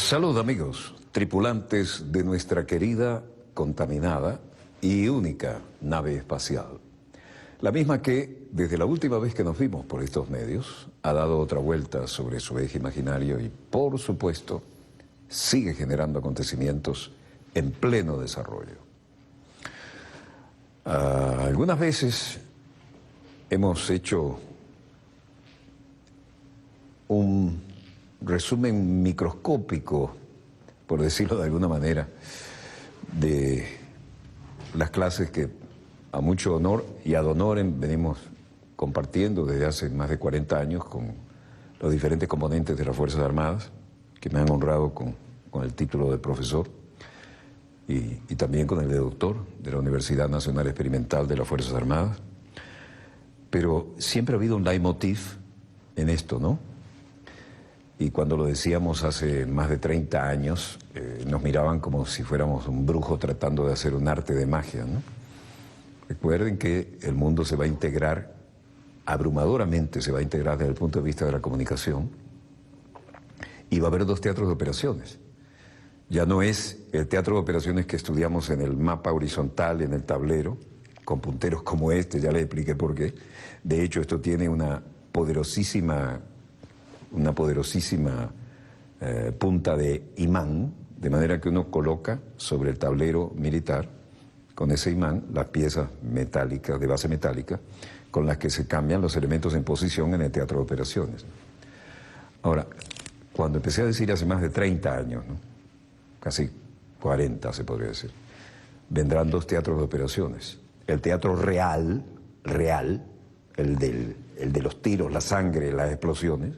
Salud amigos, tripulantes de nuestra querida, contaminada y única nave espacial. La misma que, desde la última vez que nos vimos por estos medios, ha dado otra vuelta sobre su eje imaginario y, por supuesto, sigue generando acontecimientos en pleno desarrollo. Algunas veces hemos hecho un resumen microscópico, por decirlo de alguna manera, de las clases que a mucho honor y ad honorem venimos compartiendo desde hace más de 40 años con los diferentes componentes de las Fuerzas Armadas, que me han honrado con el título de profesor y también con el de doctor de la Universidad Nacional Experimental de las Fuerzas Armadas. Pero siempre ha habido un leitmotiv en esto, ¿no? Y cuando lo decíamos hace más de 30 años, nos miraban como si fuéramos un brujo tratando de hacer un arte de magia, ¿no? Recuerden que el mundo se va a integrar, abrumadoramente se va a integrar desde el punto de vista de la comunicación, y va a haber dos teatros de operaciones. Ya no es el teatro de operaciones que estudiamos en el mapa horizontal, en el tablero, con punteros como este, ya les expliqué por qué. De hecho, esto tiene una poderosísima punta de imán, de manera que uno coloca sobre el tablero militar, con ese imán, las piezas metálicas, de base metálica, con las que se cambian los elementos en posición en el teatro de operaciones. Ahora, cuando empecé a decir hace más de 30 años, ¿no? Casi 40 se podría decir, vendrán dos teatros de operaciones. El teatro real, el de los tiros, la sangre, las explosiones,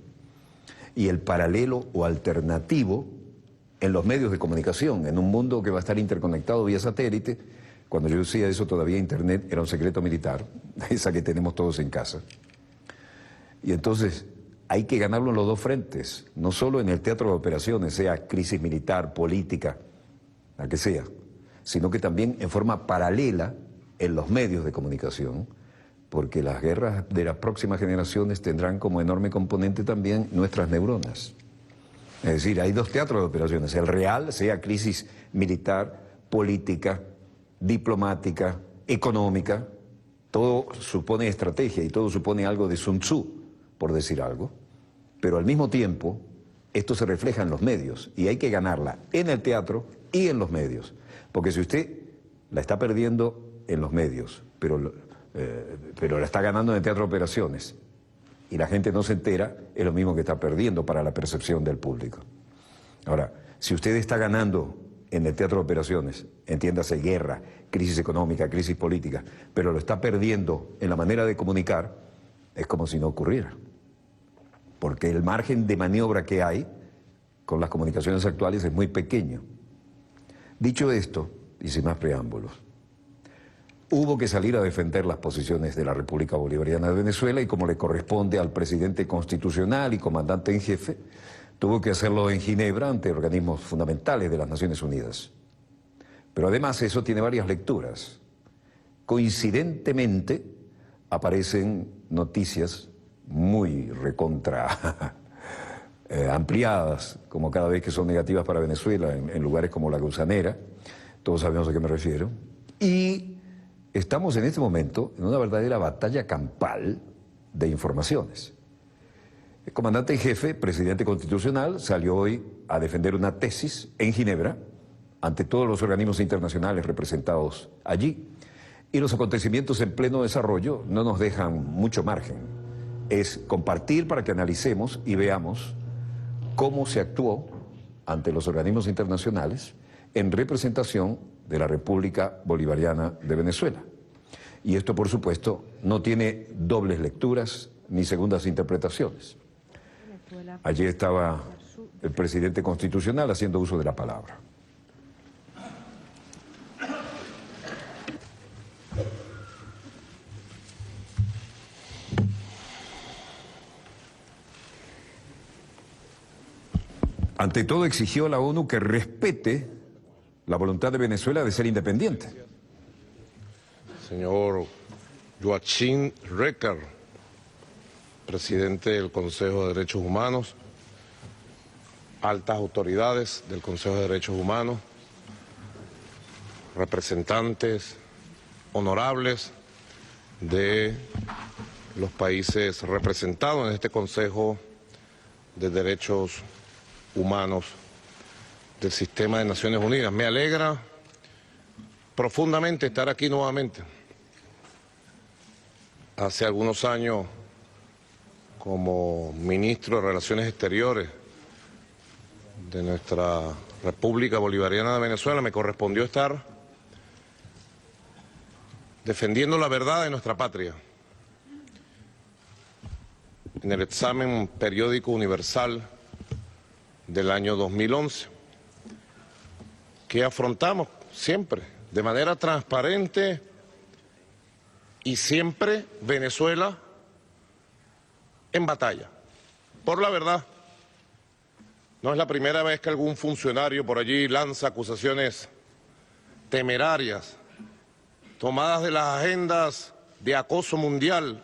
y el paralelo o alternativo en los medios de comunicación, en un mundo que va a estar interconectado vía satélite. Cuando yo decía eso, todavía Internet era un secreto militar, esa que tenemos todos en casa. Y entonces hay que ganarlo en los dos frentes, no solo en el teatro de operaciones, sea crisis militar, política, la que sea, sino que también en forma paralela en los medios de comunicación, porque las guerras de las próximas generaciones tendrán como enorme componente también nuestras neuronas. Es decir, hay dos teatros de operaciones, el real, sea crisis militar, política, diplomática, económica, todo supone estrategia y todo supone algo de Sun Tzu, por decir algo, pero al mismo tiempo esto se refleja en los medios y hay que ganarla en el teatro y en los medios, porque si usted la está perdiendo en los medios, pero la está ganando en el teatro de operaciones y la gente no se entera, es lo mismo que está perdiendo para la percepción del público. Ahora, si usted está ganando en el teatro de operaciones, entiéndase guerra, crisis económica, crisis política, pero lo está perdiendo en la manera de comunicar, es como si no ocurriera. Porque el margen de maniobra que hay con las comunicaciones actuales es muy pequeño. Dicho esto, y sin más preámbulos, hubo que salir a defender las posiciones de la República Bolivariana de Venezuela y como le corresponde al presidente constitucional y comandante en jefe, tuvo que hacerlo en Ginebra ante organismos fundamentales de las Naciones Unidas. Pero además eso tiene varias lecturas. Coincidentemente aparecen noticias muy ampliadas, como cada vez que son negativas para Venezuela, en lugares como La Gusanera, todos sabemos a qué me refiero, y estamos en este momento en una verdadera batalla campal de informaciones. El comandante en jefe, presidente constitucional, salió hoy a defender una tesis en Ginebra ante todos los organismos internacionales representados allí, y los acontecimientos en pleno desarrollo no nos dejan mucho margen. Es compartir para que analicemos y veamos cómo se actuó ante los organismos internacionales en representación de la República Bolivariana de Venezuela. Y esto, por supuesto, no tiene dobles lecturas ni segundas interpretaciones. Allí estaba el presidente constitucional haciendo uso de la palabra. Ante todo exigió a la ONU que respete la voluntad de Venezuela de ser independiente. Señor Joachim Recker, presidente del Consejo de Derechos Humanos, altas autoridades del Consejo de Derechos Humanos, representantes honorables de los países representados en este Consejo de Derechos Humanos del Sistema de Naciones Unidas. Me alegra profundamente estar aquí nuevamente. Hace algunos años, como ministro de Relaciones Exteriores de nuestra República Bolivariana de Venezuela, me correspondió estar defendiendo la verdad de nuestra patria en el examen periódico universal del año 2011, que afrontamos siempre de manera transparente y siempre Venezuela en batalla por la verdad. No es la primera vez que algún funcionario por allí lanza acusaciones temerarias, tomadas de las agendas de acoso mundial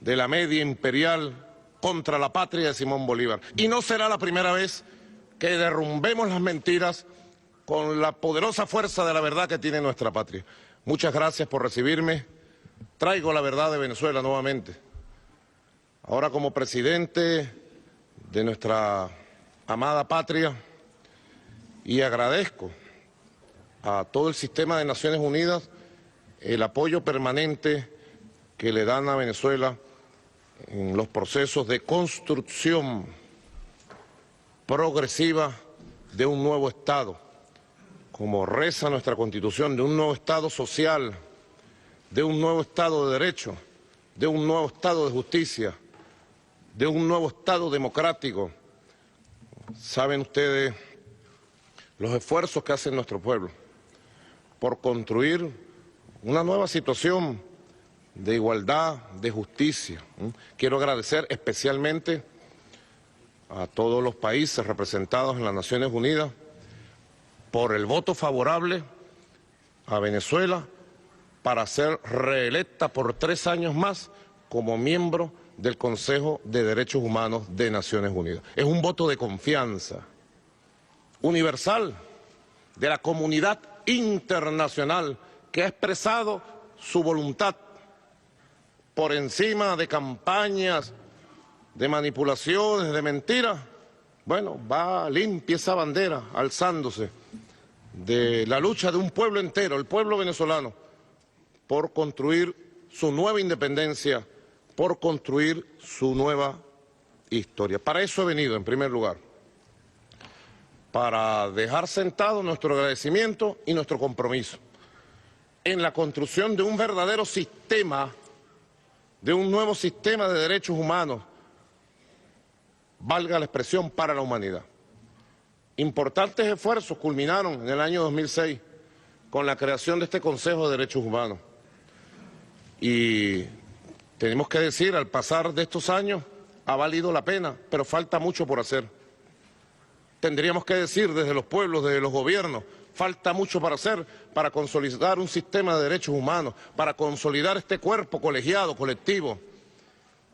de la media imperial contra la patria de Simón Bolívar. Y no será la primera vez que derrumbemos las mentiras con la poderosa fuerza de la verdad que tiene nuestra patria. Muchas gracias por recibirme. Traigo la verdad de Venezuela nuevamente. Ahora como presidente de nuestra amada patria, y agradezco a todo el sistema de Naciones Unidas el apoyo permanente que le dan a Venezuela en los procesos de construcción progresiva de un nuevo Estado, como reza nuestra Constitución, de un nuevo Estado social, de un nuevo Estado de Derecho, de un nuevo Estado de Justicia, de un nuevo Estado democrático. Saben ustedes los esfuerzos que hace nuestro pueblo por construir una nueva situación de igualdad, de justicia. Quiero agradecer especialmente a todos los países representados en las Naciones Unidas por el voto favorable a Venezuela para ser reelecta por 3 años más como miembro del Consejo de Derechos Humanos de Naciones Unidas. Es un voto de confianza universal de la comunidad internacional que ha expresado su voluntad por encima de campañas, de manipulaciones, de mentiras. Bueno, va limpia esa bandera alzándose de la lucha de un pueblo entero, el pueblo venezolano, por construir su nueva independencia, por construir su nueva historia. Para eso he venido, en primer lugar, para dejar sentado nuestro agradecimiento y nuestro compromiso en la construcción de un verdadero sistema, de un nuevo sistema de derechos humanos, valga la expresión, para la humanidad. Importantes esfuerzos culminaron en el año 2006 con la creación de este Consejo de Derechos Humanos. Y tenemos que decir, al pasar de estos años, ha valido la pena, pero falta mucho por hacer. Tendríamos que decir desde los pueblos, desde los gobiernos, falta mucho para hacer, para consolidar un sistema de derechos humanos, para consolidar este cuerpo colegiado, colectivo,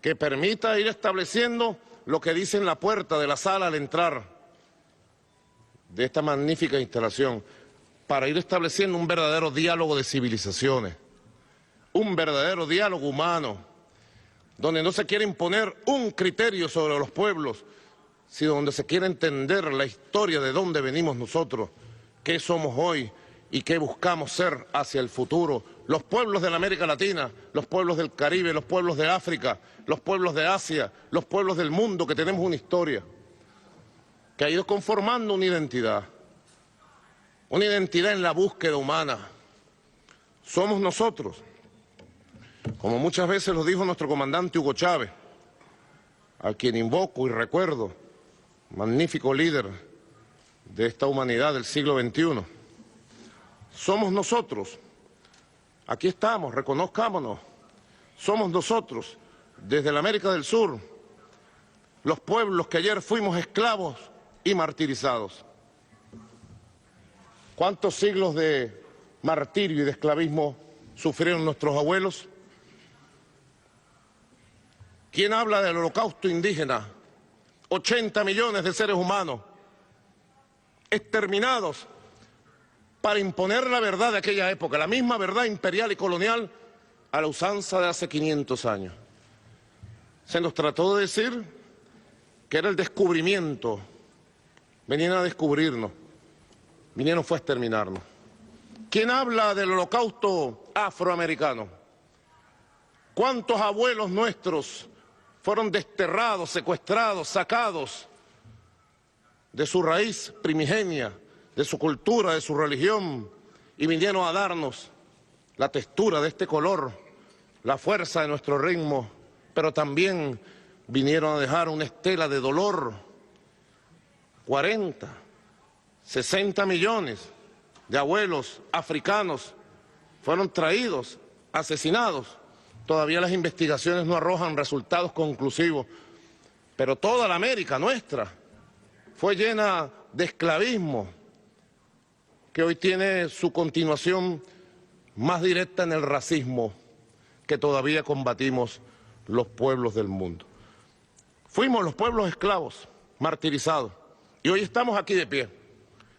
que permita ir estableciendo lo que dice en la puerta de la sala al entrar de esta magnífica instalación, para ir estableciendo un verdadero diálogo de civilizaciones, un verdadero diálogo humano, donde no se quiere imponer un criterio sobre los pueblos, sino donde se quiere entender la historia de dónde venimos nosotros, qué somos hoy y qué buscamos ser hacia el futuro. Los pueblos de la América Latina, los pueblos del Caribe, los pueblos de África, los pueblos de Asia, los pueblos del mundo, que tenemos una historia que ha ido conformando una identidad en la búsqueda humana. Somos nosotros, como muchas veces lo dijo nuestro comandante Hugo Chávez, a quien invoco y recuerdo, magnífico líder de esta humanidad del siglo XXI. Somos nosotros, aquí estamos, reconozcámonos, somos nosotros, desde la América del Sur, los pueblos que ayer fuimos esclavos y martirizados. ¿Cuántos siglos de martirio y de esclavismo sufrieron nuestros abuelos? ¿Quién habla del holocausto indígena 80 millones de seres humanos exterminados para imponer la verdad de aquella época, la misma verdad imperial y colonial a la usanza de hace 500 años. Se nos trató de decir que era el descubrimiento, venían a descubrirnos, vinieron fue a exterminarnos. ¿Quién habla del holocausto afroamericano? ¿Cuántos abuelos nuestros fueron desterrados, secuestrados, sacados de su raíz primigenia, de su cultura, de su religión, y vinieron a darnos la textura de este color, la fuerza de nuestro ritmo, pero también vinieron a dejar una estela de dolor? 40, 60 millones de abuelos africanos fueron traídos, asesinados. Todavía las investigaciones no arrojan resultados conclusivos, pero toda la América nuestra fue llena de esclavismo, que hoy tiene su continuación más directa en el racismo que todavía combatimos los pueblos del mundo. Fuimos los pueblos esclavos, martirizados, y hoy estamos aquí de pie.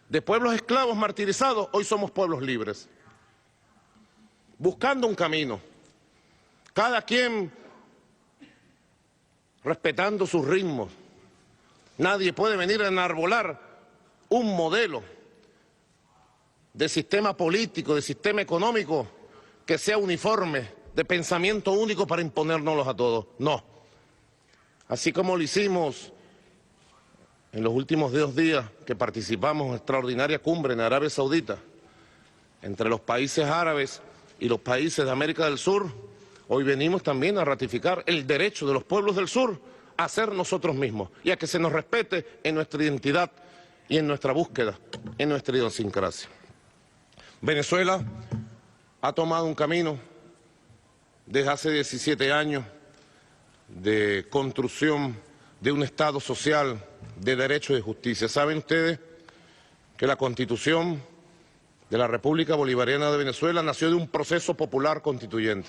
De pueblos esclavos martirizados, hoy somos pueblos libres, buscando un camino, cada quien respetando sus ritmos. Nadie puede venir a enarbolar un modelo de sistema político, de sistema económico que sea uniforme, de pensamiento único para imponérnoslos a todos. No. Así como lo hicimos en los últimos 2 días que participamos en una extraordinaria cumbre en Arabia Saudita, entre los países árabes y los países de América del Sur, hoy venimos también a ratificar el derecho de los pueblos del sur a ser nosotros mismos y a que se nos respete en nuestra identidad y en nuestra búsqueda, en nuestra idiosincrasia. Venezuela ha tomado un camino desde hace 17 años de construcción de un Estado social de derecho y de justicia. Saben ustedes que la Constitución de la República Bolivariana de Venezuela nació de un proceso popular constituyente,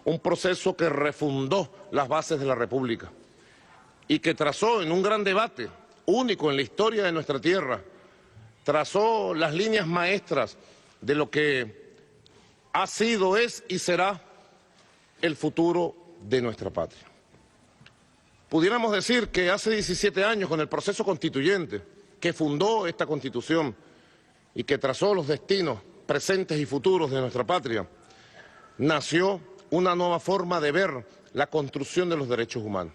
un proceso que refundó las bases de la República y que trazó en un gran debate único en la historia de nuestra tierra, trazó las líneas maestras de lo que ha sido, es y será el futuro de nuestra patria. Pudiéramos decir que hace 17 años, con el proceso constituyente que fundó esta Constitución y que trazó los destinos presentes y futuros de nuestra patria, nació una nueva forma de ver la construcción de los derechos humanos.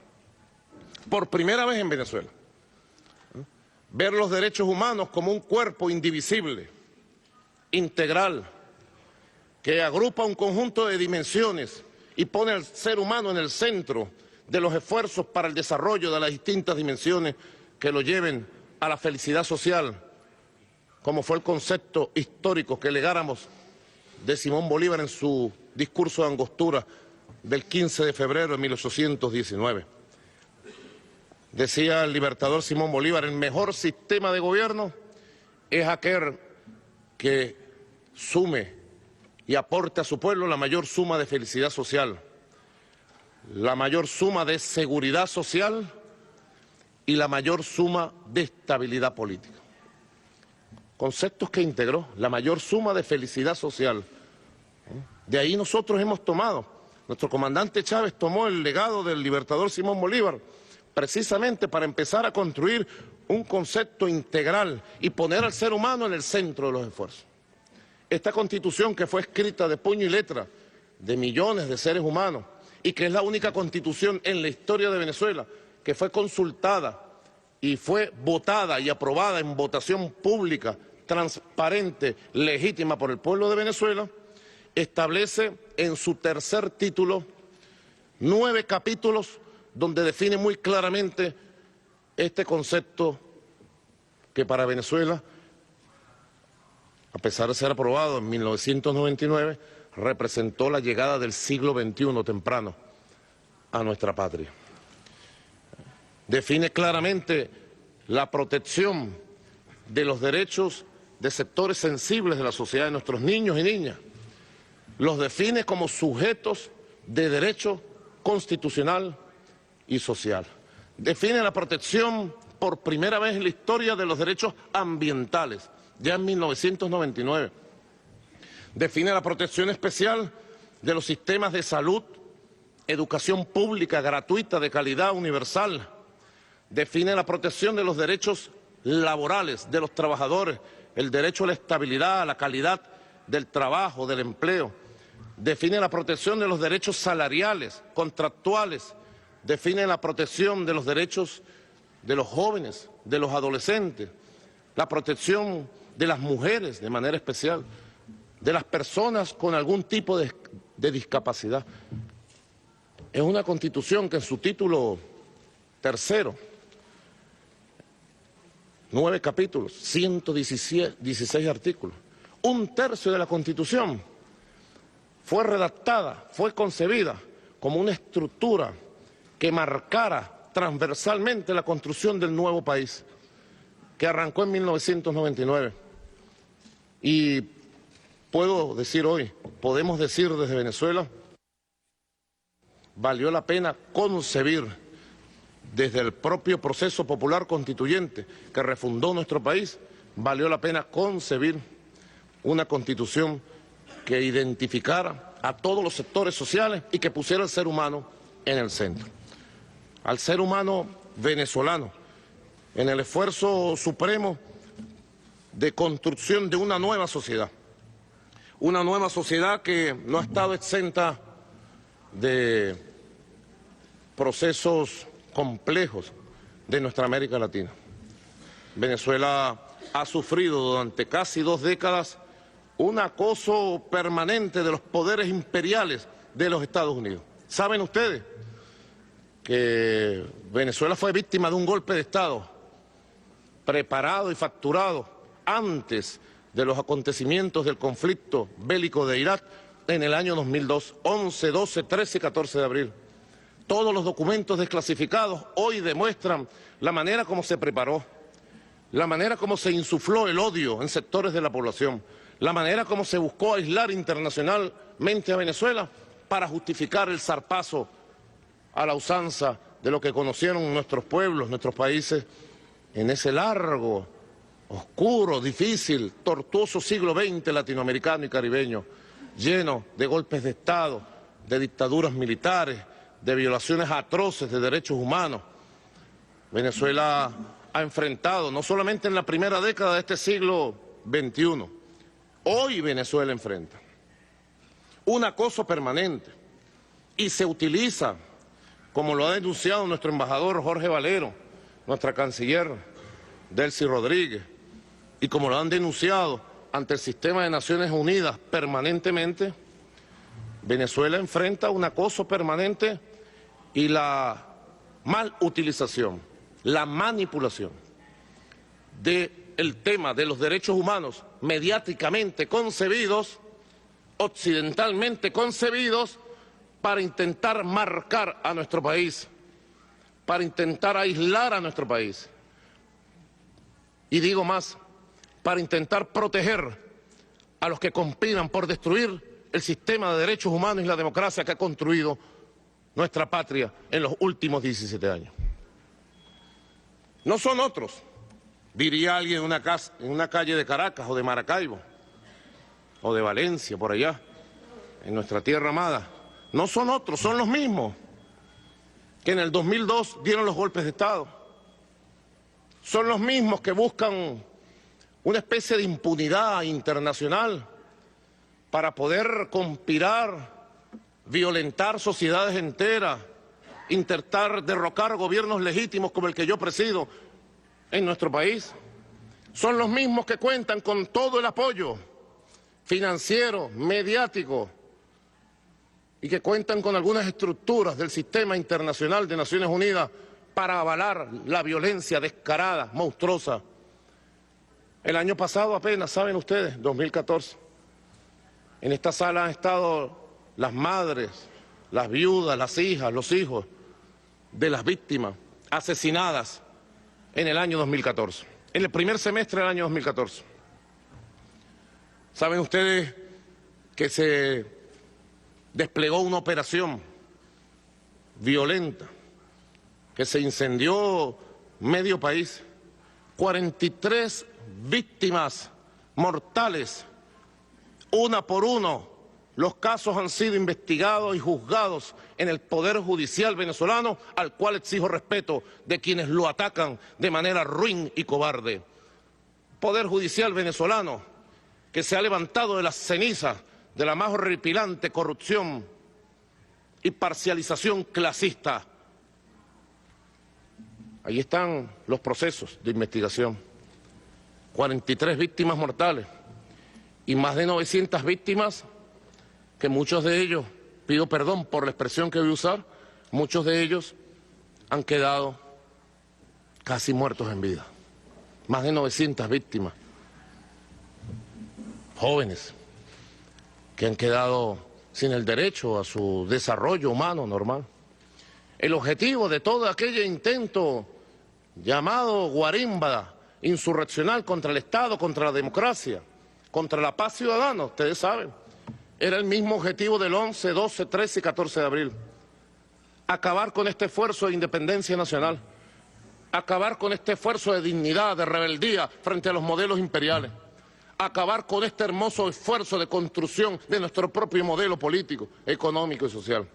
Por primera vez en Venezuela, ver los derechos humanos como un cuerpo indivisible, integral, que agrupa un conjunto de dimensiones y pone al ser humano en el centro de los esfuerzos para el desarrollo de las distintas dimensiones que lo lleven a la felicidad social, como fue el concepto histórico que legáramos de Simón Bolívar en su discurso de Angostura del 15 de febrero de 1819. Decía el libertador Simón Bolívar: el mejor sistema de gobierno es aquel que sume y aporte a su pueblo la mayor suma de felicidad social, la mayor suma de seguridad social y la mayor suma de estabilidad política. Conceptos que integró, la mayor suma de felicidad social. De ahí nosotros hemos tomado, nuestro comandante Chávez tomó el legado del libertador Simón Bolívar, precisamente para empezar a construir un concepto integral y poner al ser humano en el centro de los esfuerzos. Esta Constitución, que fue escrita de puño y letra de millones de seres humanos y que es la única Constitución en la historia de Venezuela que fue consultada y fue votada y aprobada en votación pública, transparente, legítima por el pueblo de Venezuela, establece en su tercer título 9 capítulos donde define muy claramente este concepto que para Venezuela, a pesar de ser aprobado en 1999, representó la llegada del siglo XXI temprano a nuestra patria. Define claramente la protección de los derechos de sectores sensibles de la sociedad, de nuestros niños y niñas. Los define como sujetos de derecho constitucional y social. define la protección por primera vez en la historia de los derechos ambientales, ya en 1999. Define la protección especial de los sistemas de salud, educación pública, gratuita, de calidad, universal. Define la protección de los derechos laborales de los trabajadores, el derecho a la estabilidad, a la calidad del trabajo, del empleo. Define la protección de los derechos salariales, contractuales. Define la protección de los derechos de los jóvenes, de los adolescentes, la protección de las mujeres de manera especial, de las personas con algún tipo de discapacidad. Es una Constitución que en su título tercero, 9 capítulos, 116 artículos, 1/3 de la Constitución fue redactada, fue concebida como una estructura que marcara transversalmente la construcción del nuevo país, que arrancó en 1999. Y puedo decir hoy, podemos decir desde Venezuela, valió la pena concebir desde el propio proceso popular constituyente que refundó nuestro país, valió la pena concebir una constitución que identificara a todos los sectores sociales y que pusiera al ser humano en el centro. Al ser humano venezolano, en el esfuerzo supremo de construcción de una nueva sociedad que no ha estado exenta de procesos complejos de nuestra América Latina. Venezuela ha sufrido durante casi 2 décadas un acoso permanente de los poderes imperiales de los Estados Unidos. ¿Saben ustedes que Venezuela fue víctima de un golpe de Estado preparado y facturado antes de los acontecimientos del conflicto bélico de Irak en el año 2002, 11, 12, 13 y 14 de abril? Todos los documentos desclasificados hoy demuestran la manera como se preparó, la manera como se insufló el odio en sectores de la población, la manera como se buscó aislar internacionalmente a Venezuela para justificar el zarpazo a la usanza de lo que conocieron nuestros pueblos, nuestros países, en ese largo, oscuro, difícil, tortuoso siglo XX latinoamericano y caribeño, lleno de golpes de Estado, de dictaduras militares, de violaciones atroces de derechos humanos. Venezuela ha enfrentado, no solamente en la primera década de este siglo XXI, hoy Venezuela enfrenta un acoso permanente y se utiliza, como lo ha denunciado nuestro embajador Jorge Valero, nuestra canciller Delcy Rodríguez, y como lo han denunciado ante el sistema de Naciones Unidas permanentemente, Venezuela enfrenta un acoso permanente y la mal utilización, la manipulación del tema de los derechos humanos mediáticamente concebidos, occidentalmente concebidos, para intentar marcar a nuestro país, para intentar aislar a nuestro país. Y digo más, para intentar proteger a los que conspiran por destruir el sistema de derechos humanos y la democracia que ha construido nuestra patria en los últimos 17 años. No son otros, diría alguien en una calle de Caracas o de Maracaibo o de Valencia, por allá, en nuestra tierra amada. No son otros, son los mismos que en el 2002 dieron los golpes de Estado. Son los mismos que buscan una especie de impunidad internacional para poder conspirar, violentar sociedades enteras, intentar derrocar gobiernos legítimos como el que yo presido en nuestro país. Son los mismos que cuentan con todo el apoyo financiero, mediático, y que cuentan con algunas estructuras del sistema internacional de Naciones Unidas para avalar la violencia descarada, monstruosa. El año pasado apenas, saben ustedes, 2014, en esta sala han estado las madres, las viudas, las hijas, los hijos de las víctimas asesinadas en el año 2014, en el primer semestre del año 2014. ¿Saben ustedes que se desplegó una operación violenta que se incendió medio país, 43 víctimas mortales, una por uno. Los casos han sido investigados y juzgados en el Poder Judicial venezolano, al cual exijo respeto de quienes lo atacan de manera ruin y cobarde. Poder Judicial venezolano que se ha levantado de las cenizas de la más horripilante corrupción y parcialización clasista. Ahí están los procesos de investigación. 43 víctimas mortales y más de 900 víctimas que muchos de ellos, pido perdón por la expresión que voy a usar, muchos de ellos han quedado casi muertos en vida. Más de 900 víctimas, jóvenes, que han quedado sin el derecho a su desarrollo humano normal. El objetivo de todo aquel intento llamado guarimba insurreccional contra el Estado, contra la democracia, contra la paz ciudadana, ustedes saben, era el mismo objetivo del 11, 12, 13 y 14 de abril. Acabar con este esfuerzo de independencia nacional, acabar con este esfuerzo de dignidad, de rebeldía frente a los modelos imperiales, acabar con este hermoso esfuerzo de construcción de nuestro propio modelo político, económico y social.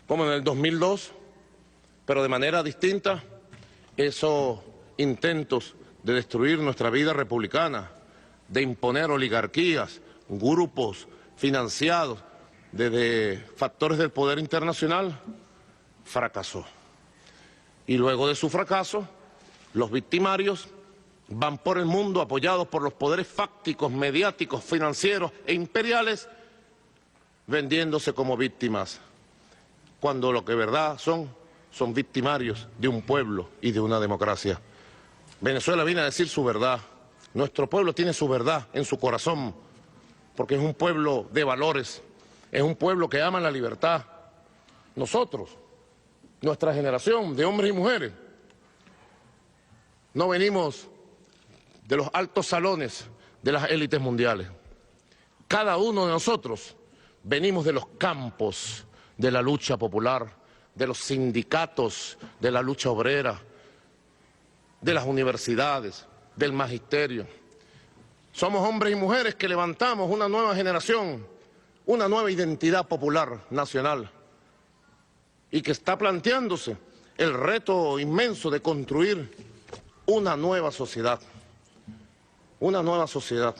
Como en el 2002, pero de manera distinta, esos intentos de destruir nuestra vida republicana, de imponer oligarquías, grupos financiados desde factores del poder internacional, fracasó. Y luego de su fracaso, los victimarios van por el mundo apoyados por los poderes fácticos, mediáticos, financieros e imperiales, vendiéndose como víctimas, cuando lo que verdad son victimarios de un pueblo y de una democracia. Venezuela viene a decir su verdad. Nuestro pueblo tiene su verdad en su corazón, porque es un pueblo de valores, es un pueblo que ama la libertad. Nosotros, nuestra generación de hombres y mujeres, no venimos de los altos salones de las élites mundiales. Cada uno de nosotros venimos de los campos de la lucha popular, de los sindicatos, de la lucha obrera, de las universidades, del magisterio. Somos hombres y mujeres que levantamos una nueva generación, una nueva identidad popular nacional y que está planteándose el reto inmenso de construir una nueva sociedad. Una nueva sociedad.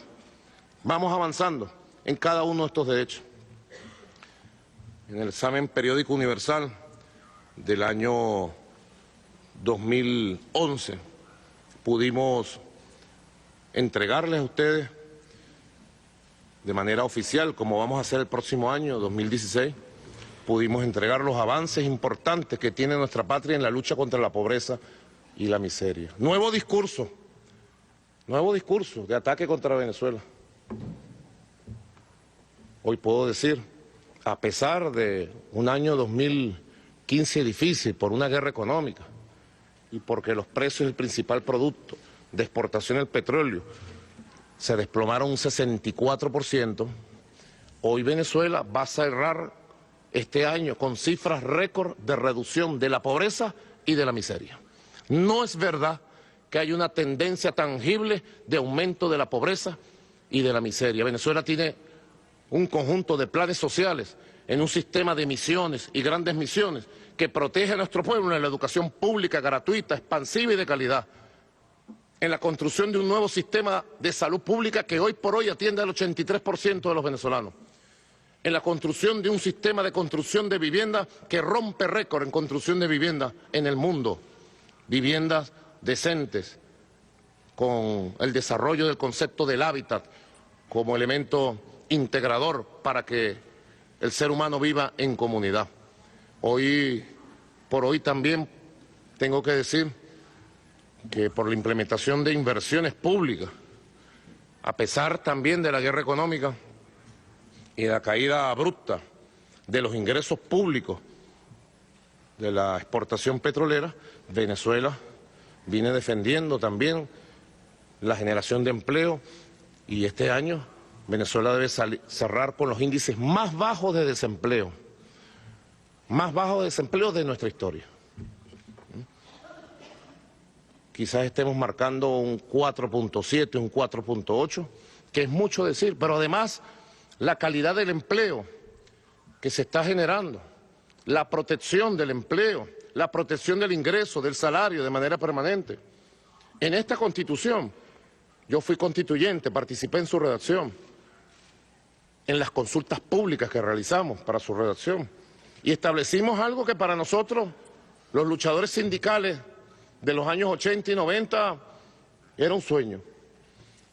Vamos avanzando en cada uno de estos derechos. En el examen periódico universal del año 2011 pudimos entregarles a ustedes de manera oficial, como vamos a hacer el próximo año, 2016, pudimos entregar los avances importantes que tiene nuestra patria en la lucha contra la pobreza y la miseria. Nuevo discurso de ataque contra Venezuela. Hoy puedo decir, a pesar de un año 2015 difícil por una guerra económica y porque los precios del principal producto de exportación del petróleo se desplomaron un 64%, hoy Venezuela va a cerrar este año con cifras récord de reducción de la pobreza y de la miseria. No es verdad que hay una tendencia tangible de aumento de la pobreza y de la miseria. Venezuela tiene un conjunto de planes sociales en un sistema de misiones y grandes misiones que protege a nuestro pueblo en la educación pública, gratuita, expansiva y de calidad, en la construcción de un nuevo sistema de salud pública que hoy por hoy atiende al 83% de los venezolanos, en la construcción de un sistema de construcción de vivienda que rompe récord en construcción de vivienda en el mundo, viviendas decentes, con el desarrollo del concepto del hábitat como elemento integrador para que el ser humano viva en comunidad. Hoy por hoy también tengo que decir que por la implementación de inversiones públicas, a pesar también de la guerra económica y de la caída abrupta de los ingresos públicos de la exportación petrolera, Venezuela viene defendiendo también la generación de empleo y este año Venezuela debe cerrar con los índices más bajos de desempleo. más bajo de desempleo de nuestra historia. Quizás estemos marcando un 4.7, un 4.8, que es mucho decir, pero además la calidad del empleo que se está generando, la protección del empleo, la protección del ingreso, del salario de manera permanente. En esta Constitución, yo fui constituyente, participé en su redacción, en las consultas públicas que realizamos para su redacción, y establecimos algo que para nosotros, los luchadores sindicales de los años 80 y 90, era un sueño.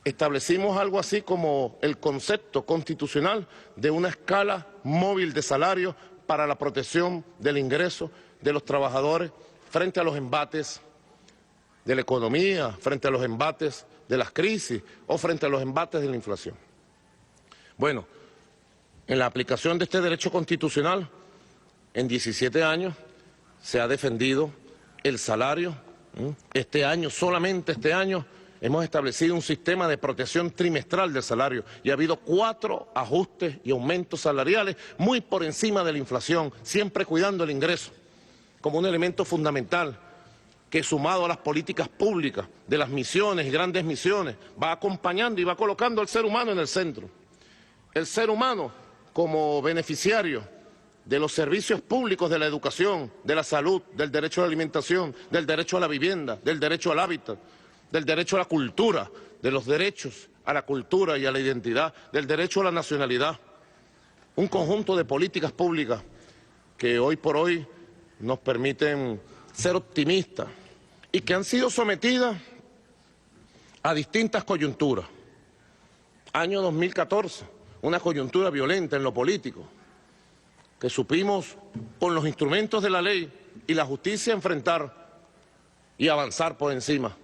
Establecimos algo así como el concepto constitucional de una escala móvil de salario para la protección del ingreso de los trabajadores frente a los embates de la economía, frente a los embates de las crisis o frente a los embates de la inflación. Bueno, en la aplicación de este derecho constitucional, en 17 años se ha defendido el salario. Este año, solamente este año, hemos establecido un sistema de protección trimestral del salario y ha habido 4 ajustes y aumentos salariales muy por encima de la inflación, siempre cuidando el ingreso como un elemento fundamental que, sumado a las políticas públicas de las misiones y grandes misiones, va acompañando y va colocando al ser humano en el centro. El ser humano como beneficiario de los servicios públicos de la educación, de la salud, del derecho a la alimentación, del derecho a la vivienda, del derecho al hábitat, del derecho a la cultura, de los derechos a la cultura y a la identidad, del derecho a la nacionalidad. Un conjunto de políticas públicas que hoy por hoy nos permiten ser optimistas y que han sido sometidas a distintas coyunturas. Año 2014, una coyuntura violenta en lo político, que supimos con los instrumentos de la ley y la justicia enfrentar y avanzar por encima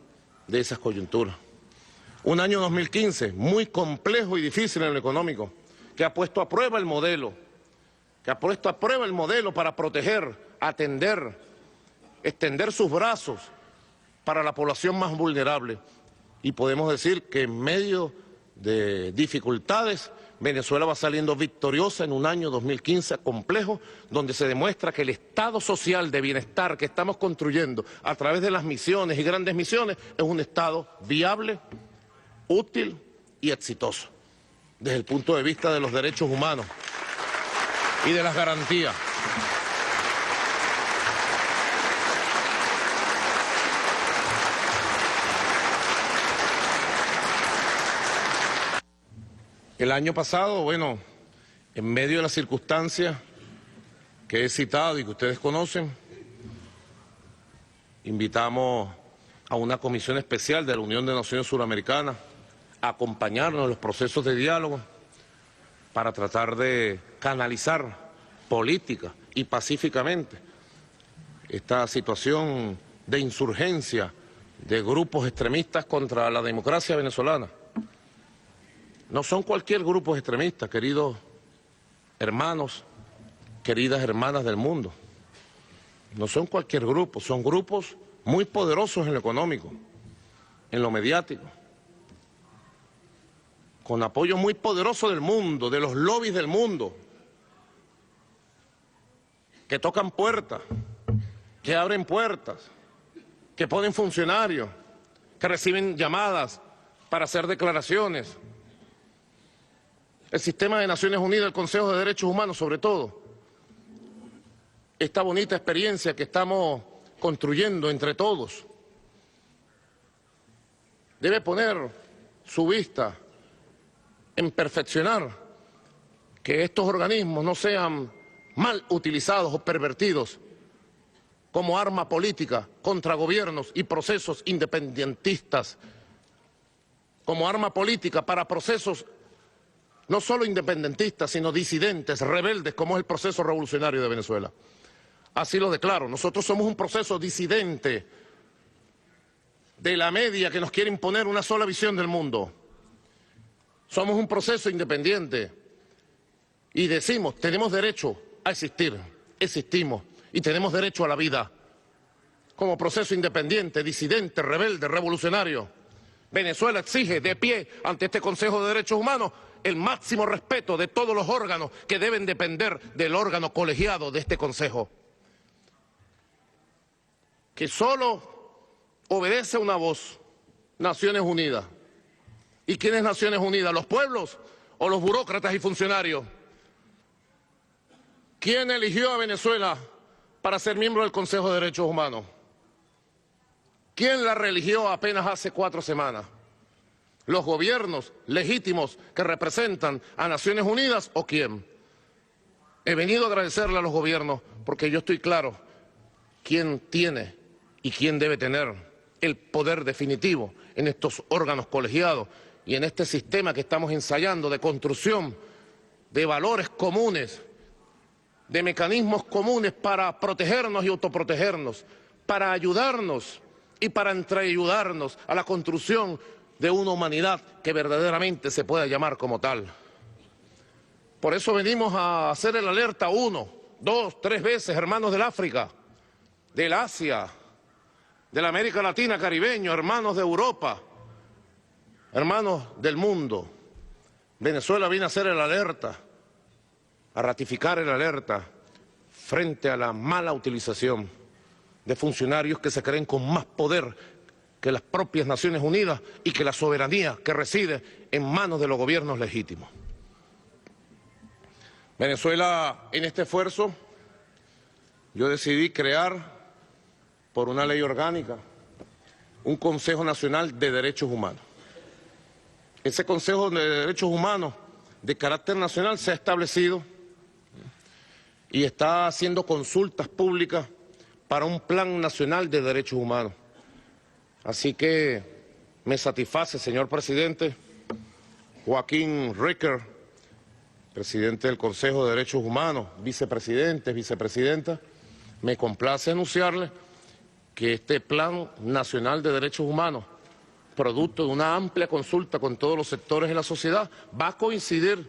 de esas coyunturas. Un año 2015 muy complejo y difícil en lo económico, que ha puesto a prueba el modelo, para proteger, atender, extender sus brazos para la población más vulnerable. Y podemos decir que en medio de dificultades, Venezuela va saliendo victoriosa en un año 2015 complejo, donde se demuestra que el Estado social de bienestar que estamos construyendo a través de las misiones y grandes misiones es un Estado viable, útil y exitoso, desde el punto de vista de los derechos humanos y de las garantías. El año pasado, bueno, en medio de las circunstancias que he citado y que ustedes conocen, invitamos a una comisión especial de la Unión de Naciones Suramericanas a acompañarnos en los procesos de diálogo para tratar de canalizar política y pacíficamente esta situación de insurgencia de grupos extremistas contra la democracia venezolana. No son cualquier grupo extremista, queridos hermanos, queridas hermanas del mundo. No son cualquier grupo, son grupos muy poderosos en lo económico, en lo mediático, con apoyo muy poderoso del mundo, de los lobbies del mundo, que tocan puertas, que abren puertas, que ponen funcionarios, que reciben llamadas para hacer declaraciones. El sistema de Naciones Unidas, el Consejo de Derechos Humanos, sobre todo, esta bonita experiencia que estamos construyendo entre todos, debe poner su vista en perfeccionar que estos organismos no sean mal utilizados o pervertidos como arma política contra gobiernos y procesos independentistas, como arma política para procesos no solo independentistas, sino disidentes, rebeldes, como es el proceso revolucionario de Venezuela. Así lo declaro, nosotros somos un proceso disidente de la media que nos quiere imponer una sola visión del mundo. Somos un proceso independiente y decimos, tenemos derecho a existir, existimos y tenemos derecho a la vida. Como proceso independiente, disidente, rebelde, revolucionario, Venezuela exige de pie ante este Consejo de Derechos Humanos el máximo respeto de todos los órganos que deben depender del órgano colegiado de este Consejo, que solo obedece a una voz: Naciones Unidas. ¿Y quién es Naciones Unidas? ¿Los pueblos o los burócratas y funcionarios? ¿Quién eligió a Venezuela para ser miembro del Consejo de Derechos Humanos? ¿Quién la reeligió apenas hace 4 semanas? ¿Los gobiernos legítimos que representan a Naciones Unidas o quién? He venido a agradecerle a los gobiernos porque yo estoy claro quién tiene y quién debe tener el poder definitivo en estos órganos colegiados y en este sistema que estamos ensayando de construcción de valores comunes, de mecanismos comunes para protegernos y autoprotegernos, para ayudarnos y para entreayudarnos a la construcción de una humanidad que verdaderamente se pueda llamar como tal. Por eso venimos a hacer el alerta 1, 2, 3 veces, hermanos del África, del Asia, de la América Latina, caribeño, hermanos de Europa, hermanos del mundo. Venezuela viene a hacer el alerta, a ratificar el alerta frente a la mala utilización de funcionarios que se creen con más poder que las propias Naciones Unidas y que la soberanía que reside en manos de los gobiernos legítimos. Venezuela, en este esfuerzo, yo decidí crear, por una ley orgánica, un Consejo Nacional de Derechos Humanos. Ese Consejo de Derechos Humanos de carácter nacional se ha establecido y está haciendo consultas públicas para un Plan Nacional de Derechos Humanos. Así que me satisface, señor presidente, Joaquín Ricker, presidente del Consejo de Derechos Humanos, vicepresidentes, vicepresidenta, me complace anunciarle que este Plan Nacional de Derechos Humanos, producto de una amplia consulta con todos los sectores de la sociedad, va a coincidir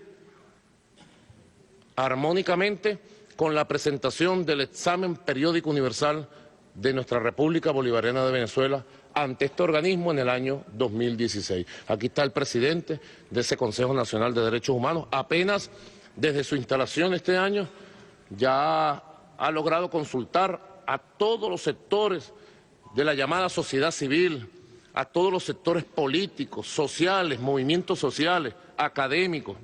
armónicamente con la presentación del examen periódico universal de nuestra República Bolivariana de Venezuela ante este organismo en el año 2016. Aquí está el presidente de ese Consejo Nacional de Derechos Humanos. Apenas desde su instalación este año ya ha logrado consultar a todos los sectores de la llamada sociedad civil, a todos los sectores políticos, sociales, movimientos sociales, académicos,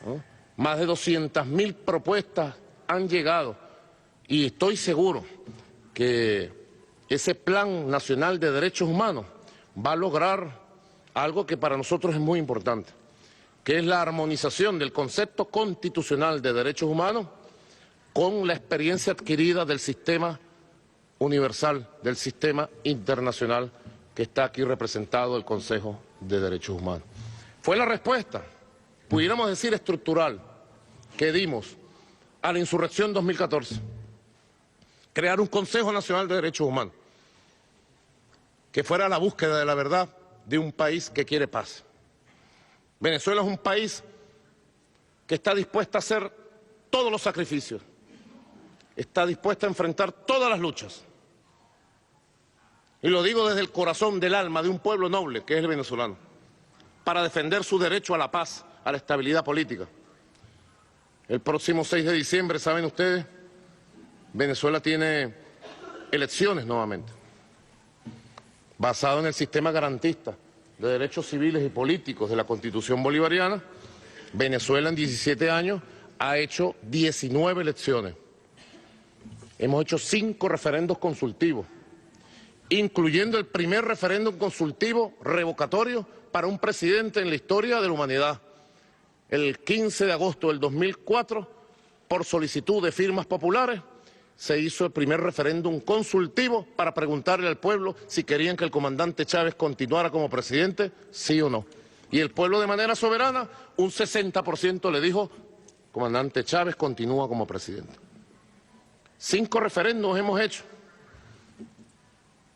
¿no? Más de 200.000 propuestas han llegado y estoy seguro que ese Plan Nacional de Derechos Humanos va a lograr algo que para nosotros es muy importante, que es la armonización del concepto constitucional de derechos humanos con la experiencia adquirida del sistema universal, del sistema internacional que está aquí representado el Consejo de Derechos Humanos. Fue la respuesta, pudiéramos decir estructural, que dimos a la insurrección 2014. Crear un Consejo Nacional de Derechos Humanos que fuera la búsqueda de la verdad de un país que quiere paz. Venezuela es un país que está dispuesta a hacer todos los sacrificios, está dispuesta a enfrentar todas las luchas. Y lo digo desde el corazón del alma de un pueblo noble, que es el venezolano, para defender su derecho a la paz, a la estabilidad política. El próximo 6 de diciembre, ¿saben ustedes? Venezuela tiene elecciones nuevamente, basado en el sistema garantista de derechos civiles y políticos de la Constitución bolivariana. Venezuela en 17 años ha hecho 19 elecciones. Hemos hecho 5 referendos consultivos, incluyendo el primer referéndum consultivo revocatorio para un presidente en la historia de la humanidad. El 15 de agosto del 2004, por solicitud de firmas populares, se hizo el primer referéndum consultivo para preguntarle al pueblo si querían que el comandante Chávez continuara como presidente, sí o no. Y el pueblo de manera soberana, un 60% le dijo, comandante Chávez continúa como presidente. 5 referéndums hemos hecho.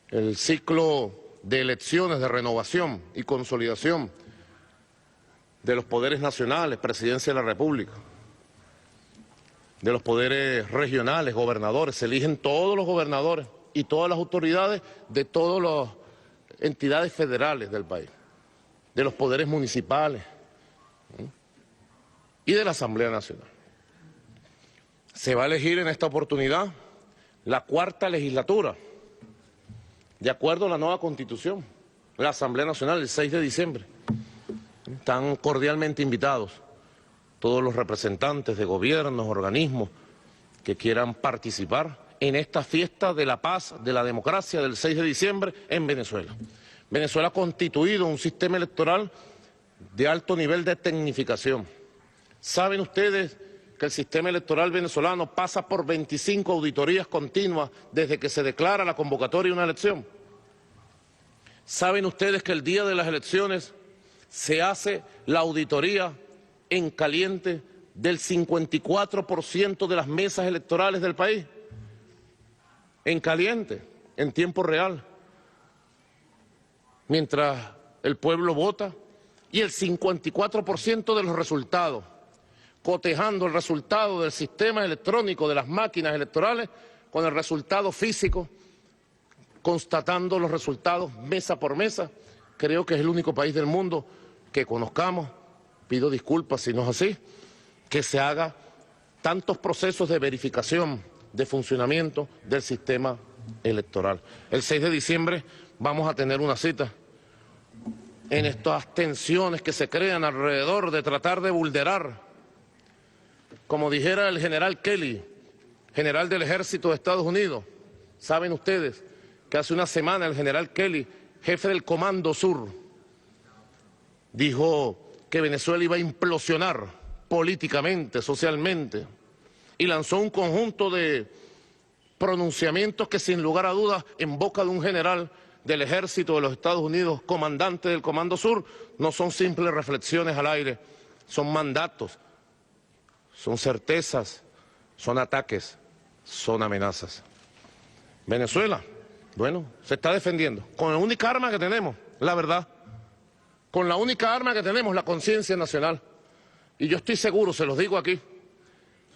El ciclo de elecciones, de renovación y consolidación de los poderes nacionales, Presidencia de la República, de los poderes regionales, gobernadores, se eligen todos los gobernadores y todas las autoridades de todas las entidades federales del país, de los poderes municipales, y de la Asamblea Nacional. Se va a elegir en esta oportunidad la cuarta legislatura, de acuerdo a la nueva Constitución, la Asamblea Nacional el 6 de diciembre. Están cordialmente invitados todos los representantes de gobiernos, organismos que quieran participar en esta fiesta de la paz, de la democracia del 6 de diciembre en Venezuela. Venezuela ha constituido un sistema electoral de alto nivel de tecnificación. ¿Saben ustedes que el sistema electoral venezolano pasa por 25 auditorías continuas desde que se declara la convocatoria de una elección? ¿Saben ustedes que el día de las elecciones se hace la auditoría en caliente del 54% de las mesas electorales del país? En caliente, en tiempo real, mientras el pueblo vota, y el 54% de los resultados, cotejando el resultado del sistema electrónico de las máquinas electorales con el resultado físico, constatando los resultados mesa por mesa. Creo que es el único país del mundo que conozcamos, pido disculpas si no es así, que se haga tantos procesos de verificación, de funcionamiento del sistema electoral. El 6 de diciembre vamos a tener una cita en estas tensiones que se crean alrededor de tratar de vulnerar, como dijera el general Kelly, general del Ejército de Estados Unidos. Saben ustedes que hace una semana el general Kelly, jefe del Comando Sur, dijo que Venezuela iba a implosionar políticamente, socialmente, y lanzó un conjunto de pronunciamientos que sin lugar a dudas, en boca de un general del Ejército de los Estados Unidos, comandante del Comando Sur, no son simples reflexiones al aire, son mandatos, son certezas, son ataques, son amenazas. Venezuela, bueno, se está defendiendo con la única arma que tenemos, la verdad, con la única arma que tenemos, la conciencia nacional. Y yo estoy seguro, se los digo aquí,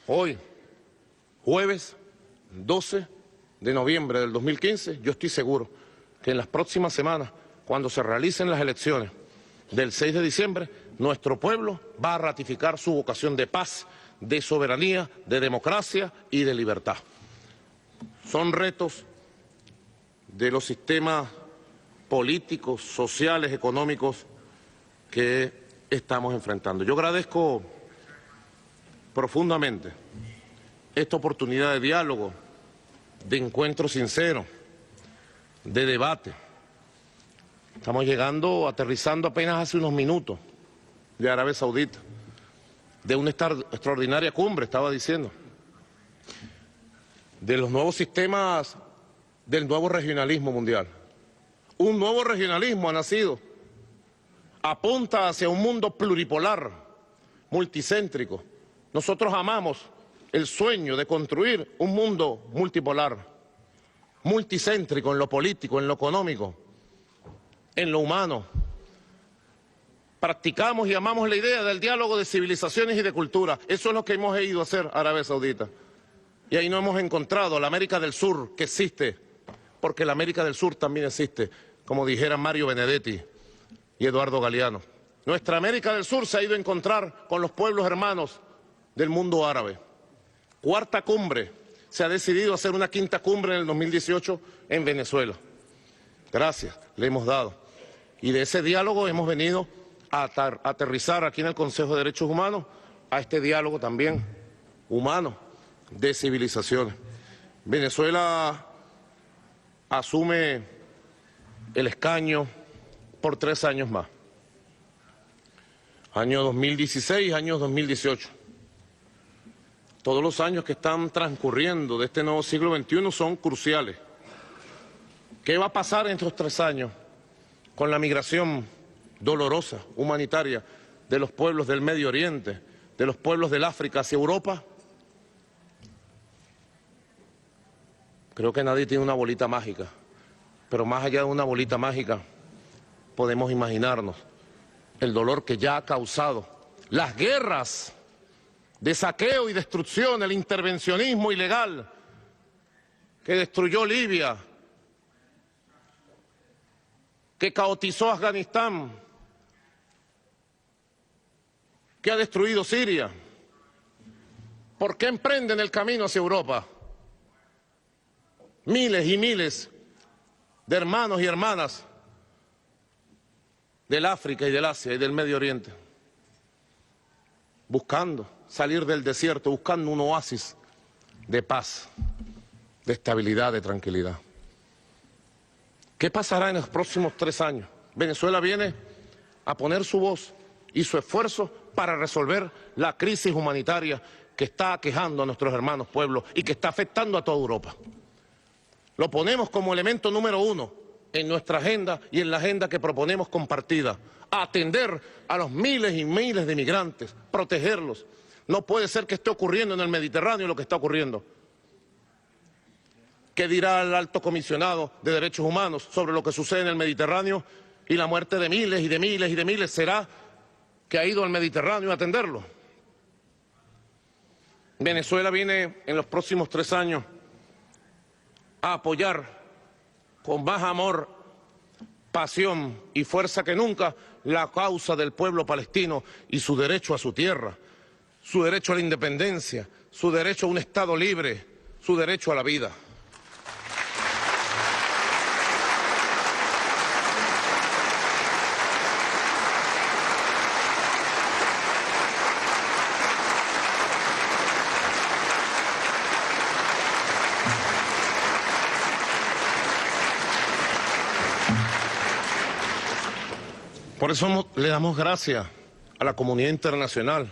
hoy, jueves 12 de noviembre del 2015, yo estoy seguro que en las próximas semanas, cuando se realicen las elecciones del 6 de diciembre, nuestro pueblo va a ratificar su vocación de paz, de soberanía, de democracia y de libertad. Son retos de los sistemas políticos, sociales, económicos que estamos enfrentando. Yo agradezco profundamente esta oportunidad de diálogo, de encuentro sincero, de debate. Estamos llegando, aterrizando apenas hace unos minutos de Arabia Saudita, de una extraordinaria cumbre, estaba diciendo, de los nuevos sistemas del nuevo regionalismo mundial. Un nuevo regionalismo ha nacido, apunta hacia un mundo pluripolar, multicéntrico. Nosotros amamos el sueño de construir un mundo multipolar, multicéntrico en lo político, en lo económico, en lo humano. Practicamos y amamos la idea del diálogo de civilizaciones y de cultura. Eso es lo que hemos ido a hacer a Arabia Saudita. Y ahí no hemos encontrado la América del Sur, que existe, porque la América del Sur también existe, como dijeran Mario Benedetti y Eduardo Galeano. Nuestra América del Sur se ha ido a encontrar con los pueblos hermanos del mundo árabe. Cuarta cumbre, se ha decidido hacer una quinta cumbre en el 2018 en Venezuela. Gracias, le hemos dado. Y de ese diálogo hemos venido a aterrizar aquí en el Consejo de Derechos Humanos a este diálogo también humano de civilizaciones. Venezuela asume el escaño por 3 años más. Año 2016, año 2018. Todos los años que están transcurriendo de este nuevo siglo XXI son cruciales. ¿Qué va a pasar en estos 3 años con la migración dolorosa, humanitaria, de los pueblos del Medio Oriente, de los pueblos del África hacia Europa? Creo que nadie tiene una bolita mágica, pero más allá de una bolita mágica, podemos imaginarnos el dolor que ya ha causado las guerras de saqueo y destrucción, el intervencionismo ilegal que destruyó Libia, que caotizó Afganistán, que ha destruido Siria? ¿Por qué emprenden el camino hacia Europa? Miles y miles de hermanos y hermanas del África y del Asia y del Medio Oriente, buscando salir del desierto, buscando un oasis de paz, de estabilidad, de tranquilidad. ¿Qué pasará en los próximos 3 años? Venezuela viene a poner su voz y su esfuerzo para resolver la crisis humanitaria que está aquejando a nuestros hermanos pueblos y que está afectando a toda Europa. Lo ponemos como elemento número 1 en nuestra agenda y en la agenda que proponemos compartida. Atender a los miles y miles de migrantes, protegerlos. No puede ser que esté ocurriendo en el Mediterráneo lo que está ocurriendo. ¿Qué dirá el alto comisionado de derechos humanos sobre lo que sucede en el Mediterráneo y la muerte de miles y de miles y de miles? ¿Será que ha ido al Mediterráneo a atenderlo? Venezuela viene en los próximos 3 años a apoyar con más amor, pasión y fuerza que nunca la causa del pueblo palestino y su derecho a su tierra, su derecho a la independencia, su derecho a un Estado libre, su derecho a la vida. Por eso le damos gracias a la comunidad internacional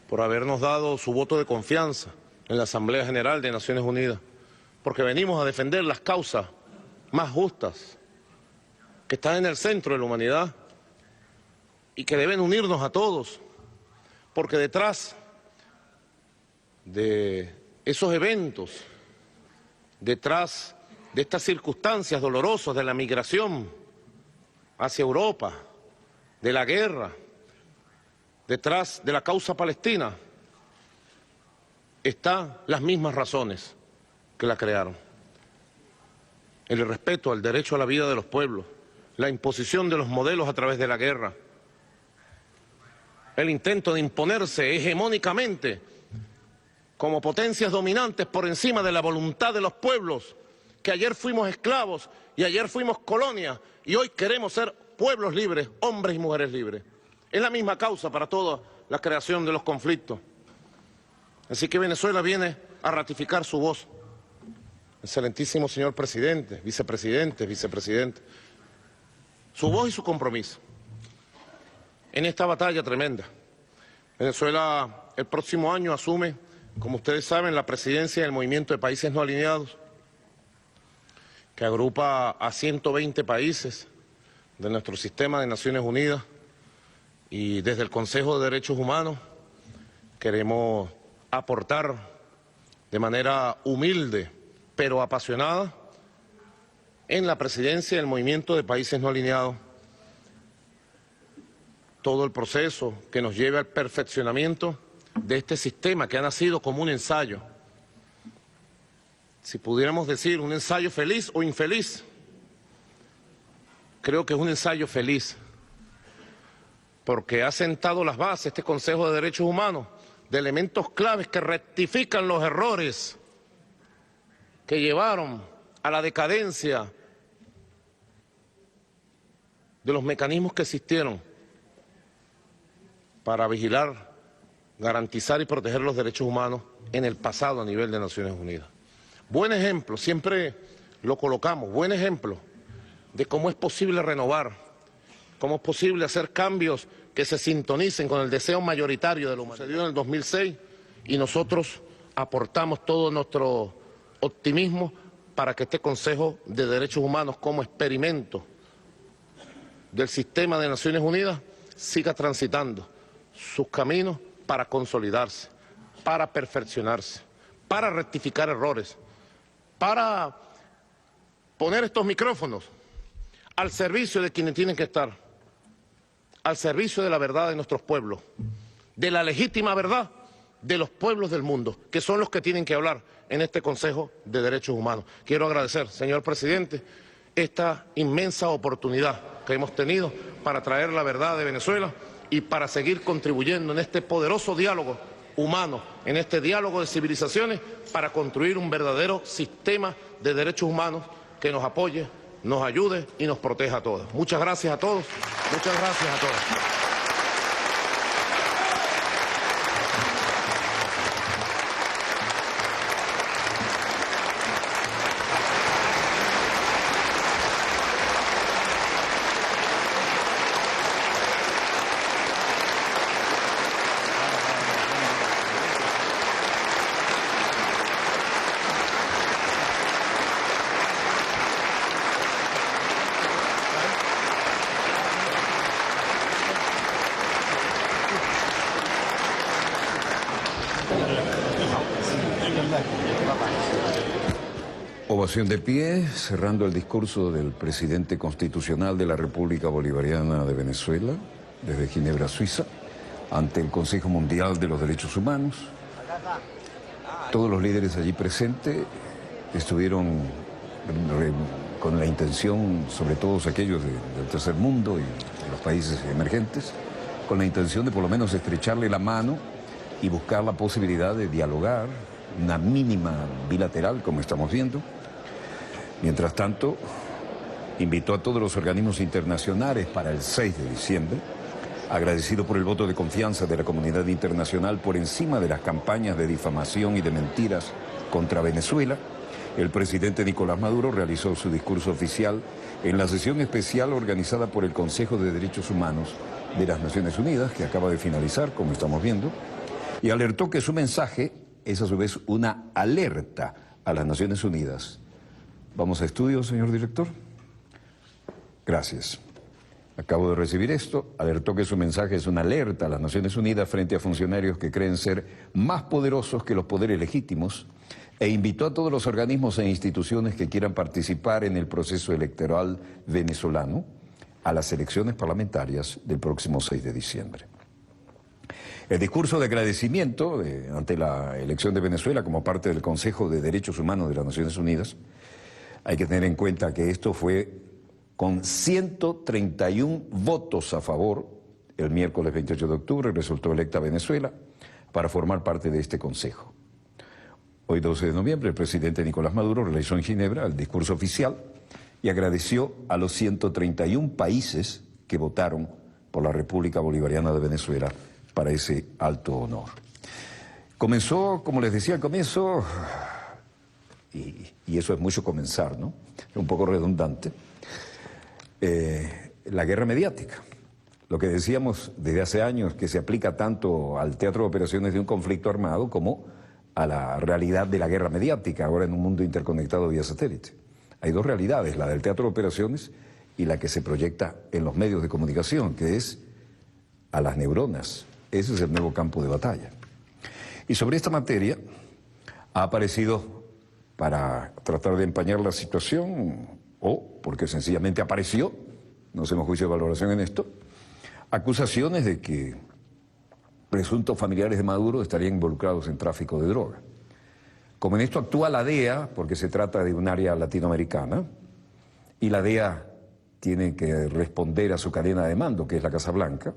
por habernos dado su voto de confianza en la Asamblea General de Naciones Unidas, porque venimos a defender las causas más justas que están en el centro de la humanidad y que deben unirnos a todos, porque detrás de esos eventos, detrás de estas circunstancias dolorosas de la migración hacia Europa, de la guerra, detrás de la causa palestina, están las mismas razones que la crearon. El respeto al derecho a la vida de los pueblos, la imposición de los modelos a través de la guerra, el intento de imponerse hegemónicamente como potencias dominantes por encima de la voluntad de los pueblos, que ayer fuimos esclavos y ayer fuimos colonia y hoy queremos ser pueblos libres, hombres y mujeres libres. Es la misma causa para toda la creación de los conflictos. Así que Venezuela viene a ratificar su voz. Excelentísimo señor presidente, vicepresidente, su voz y su compromiso en esta batalla tremenda. Venezuela el próximo año asume, como ustedes saben, la presidencia del Movimiento de Países No Alineados, que agrupa a 120 países de nuestro sistema de Naciones Unidas, y desde el Consejo de Derechos Humanos queremos aportar de manera humilde pero apasionada en la presidencia del Movimiento de Países No Alineados todo el proceso que nos lleve al perfeccionamiento de este sistema que ha nacido como un ensayo. Si pudiéramos decir un ensayo feliz o infeliz, creo que es un ensayo feliz, porque ha sentado las bases este Consejo de Derechos Humanos de elementos claves que rectifican los errores que llevaron a la decadencia de los mecanismos que existieron para vigilar, garantizar y proteger los derechos humanos en el pasado a nivel de Naciones Unidas. Buen ejemplo, siempre lo colocamos, buen ejemplo de cómo es posible renovar, cómo es posible hacer cambios que se sintonicen con el deseo mayoritario de la humanidad. Sucedió en el 2006 y nosotros aportamos todo nuestro optimismo para que este Consejo de Derechos Humanos como experimento del sistema de Naciones Unidas siga transitando sus caminos para consolidarse, para perfeccionarse, para rectificar errores, para poner estos micrófonos al servicio de quienes tienen que estar, al servicio de la verdad de nuestros pueblos, de la legítima verdad de los pueblos del mundo, que son los que tienen que hablar en este Consejo de Derechos Humanos. Quiero agradecer, señor presidente, esta inmensa oportunidad que hemos tenido para traer la verdad de Venezuela y para seguir contribuyendo en este poderoso diálogo humano, en este diálogo de civilizaciones, para construir un verdadero sistema de derechos humanos que nos apoye, nos ayude y nos proteja a todos. Muchas gracias a todos. Muchas gracias a todos. Ovación de pie, cerrando el discurso del presidente constitucional de la República Bolivariana de Venezuela, desde Ginebra, Suiza, ante el Consejo Mundial de los Derechos Humanos. Todos los líderes allí presentes estuvieron con la intención, sobre todo aquellos del tercer mundo y de los países emergentes, con la intención de por lo menos estrecharle la mano y buscar la posibilidad de dialogar, una mínima bilateral, como estamos viendo. Mientras tanto, invitó a todos los organismos internacionales para el 6 de diciembre, agradecido por el voto de confianza de la comunidad internacional por encima de las campañas de difamación y de mentiras contra Venezuela. El presidente Nicolás Maduro realizó su discurso oficial en la sesión especial organizada por el Consejo de Derechos Humanos de las Naciones Unidas, que acaba de finalizar, como estamos viendo, y alertó que su mensaje es a su vez una alerta a las Naciones Unidas. ¿Vamos a estudio, señor director? Gracias. Acabo de recibir esto. Alertó que su mensaje es una alerta a las Naciones Unidas frente a funcionarios que creen ser más poderosos que los poderes legítimos e invitó a todos los organismos e instituciones que quieran participar en el proceso electoral venezolano a las elecciones parlamentarias del próximo 6 de diciembre. El discurso de agradecimiento ante la elección de Venezuela como parte del Consejo de Derechos Humanos de las Naciones Unidas, hay que tener en cuenta que esto fue con 131 votos a favor. El miércoles 28 de octubre resultó electa Venezuela para formar parte de este Consejo. Hoy 12 de noviembre el presidente Nicolás Maduro realizó en Ginebra el discurso oficial y agradeció a los 131 países que votaron por la República Bolivariana de Venezuela para ese alto honor. Comenzó, como les decía al comienzo, y eso es mucho comenzar, ¿no? Es un poco redundante, la guerra mediática. Lo que decíamos desde hace años, que se aplica tanto al teatro de operaciones de un conflicto armado como a la realidad de la guerra mediática, ahora en un mundo interconectado vía satélite. Hay dos realidades, la del teatro de operaciones y la que se proyecta en los medios de comunicación, que es a las neuronas. Ese es el nuevo campo de batalla. Y sobre esta materia ha aparecido, para tratar de empañar la situación, o porque sencillamente apareció, no hacemos juicio de valoración en esto, acusaciones de que presuntos familiares de Maduro estarían involucrados en tráfico de droga. Como en esto actúa la DEA, porque se trata de un área latinoamericana, y la DEA tiene que responder a su cadena de mando, que es la Casa Blanca,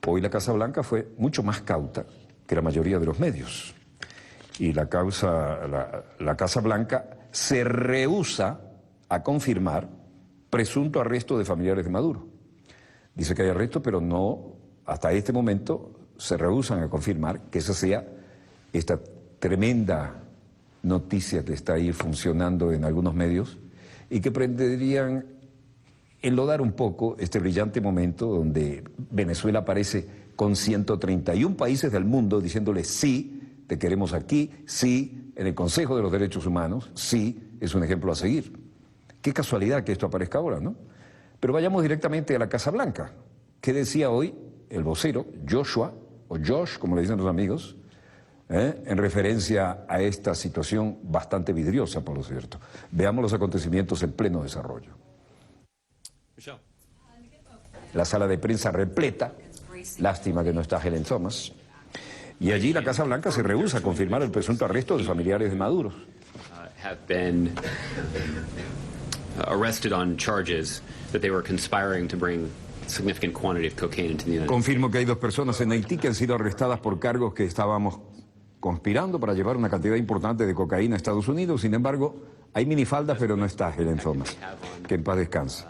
hoy la Casa Blanca fue mucho más cauta que la mayoría de los medios. Y la Casa Blanca se rehúsa a confirmar presunto arresto de familiares de Maduro. Dice que hay arresto, pero no, hasta este momento, se rehúsan a confirmar que esa sea esta tremenda noticia que está ahí funcionando en algunos medios y que pretenderían enlodar un poco este brillante momento donde Venezuela aparece con 131 países del mundo diciéndole sí, te queremos aquí, sí, en el Consejo de los Derechos Humanos, sí, es un ejemplo a seguir. Qué casualidad que esto aparezca ahora, ¿no? Pero vayamos directamente a la Casa Blanca. ¿Qué decía hoy el vocero, Joshua, o Josh, como le dicen los amigos, en referencia a esta situación bastante vidriosa, por lo cierto? Veamos los acontecimientos en pleno desarrollo. La sala de prensa repleta, lástima que no está Helen Thomas, y allí la Casa Blanca se rehúsa a confirmar el presunto arresto de familiares de Maduro. Have been arrested on charges that they were conspiring to bring significant quantity of cocaine into the United States. Confirmo que hay 2 personas en Haití que han sido arrestadas por cargos que estábamos conspirando para llevar una cantidad importante de cocaína a Estados Unidos. Sin embargo, hay minifaldas, pero no está Helen Thomas, que en paz descanse.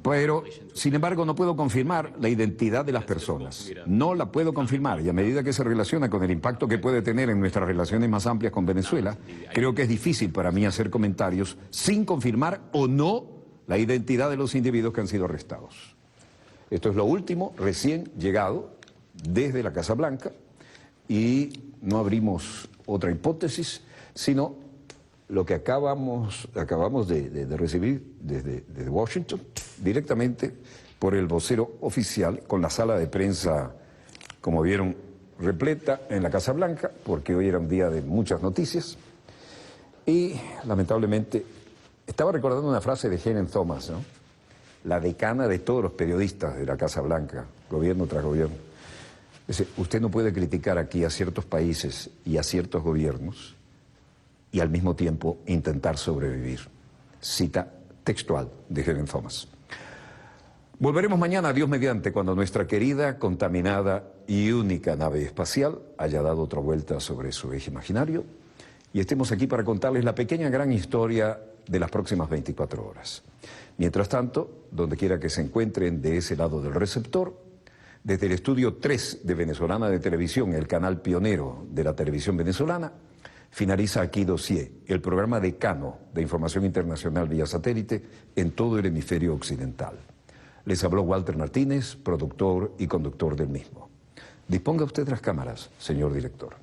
Pero, sin embargo, no puedo confirmar la identidad de las personas. No la puedo confirmar. Y a medida que se relaciona con el impacto que puede tener en nuestras relaciones más amplias con Venezuela, creo que es difícil para mí hacer comentarios sin confirmar o no la identidad de los individuos que han sido arrestados. Esto es lo último, recién llegado desde la Casa Blanca, y no abrimos otra hipótesis, sino lo que acabamos de recibir desde Washington, directamente por el vocero oficial, con la sala de prensa, como vieron, repleta en la Casa Blanca, porque hoy era un día de muchas noticias. Y, lamentablemente, estaba recordando una frase de Helen Thomas, ¿no? La decana de todos los periodistas de la Casa Blanca, gobierno tras gobierno. Dice, usted no puede criticar aquí a ciertos países y a ciertos gobiernos y al mismo tiempo intentar sobrevivir. Cita textual de Helen Thomas. Volveremos mañana, Dios mediante, cuando nuestra querida, contaminada y única nave espacial haya dado otra vuelta sobre su eje imaginario y estemos aquí para contarles la pequeña gran historia de las próximas 24 horas. Mientras tanto, donde quiera que se encuentren de ese lado del receptor, desde el estudio 3 de Venezolana de Televisión, el canal pionero de la televisión venezolana, finaliza aquí Dossier, el programa decano de información internacional vía satélite en todo el hemisferio occidental. Les habló Walter Martínez, productor y conductor del mismo. Disponga usted de las cámaras, señor director.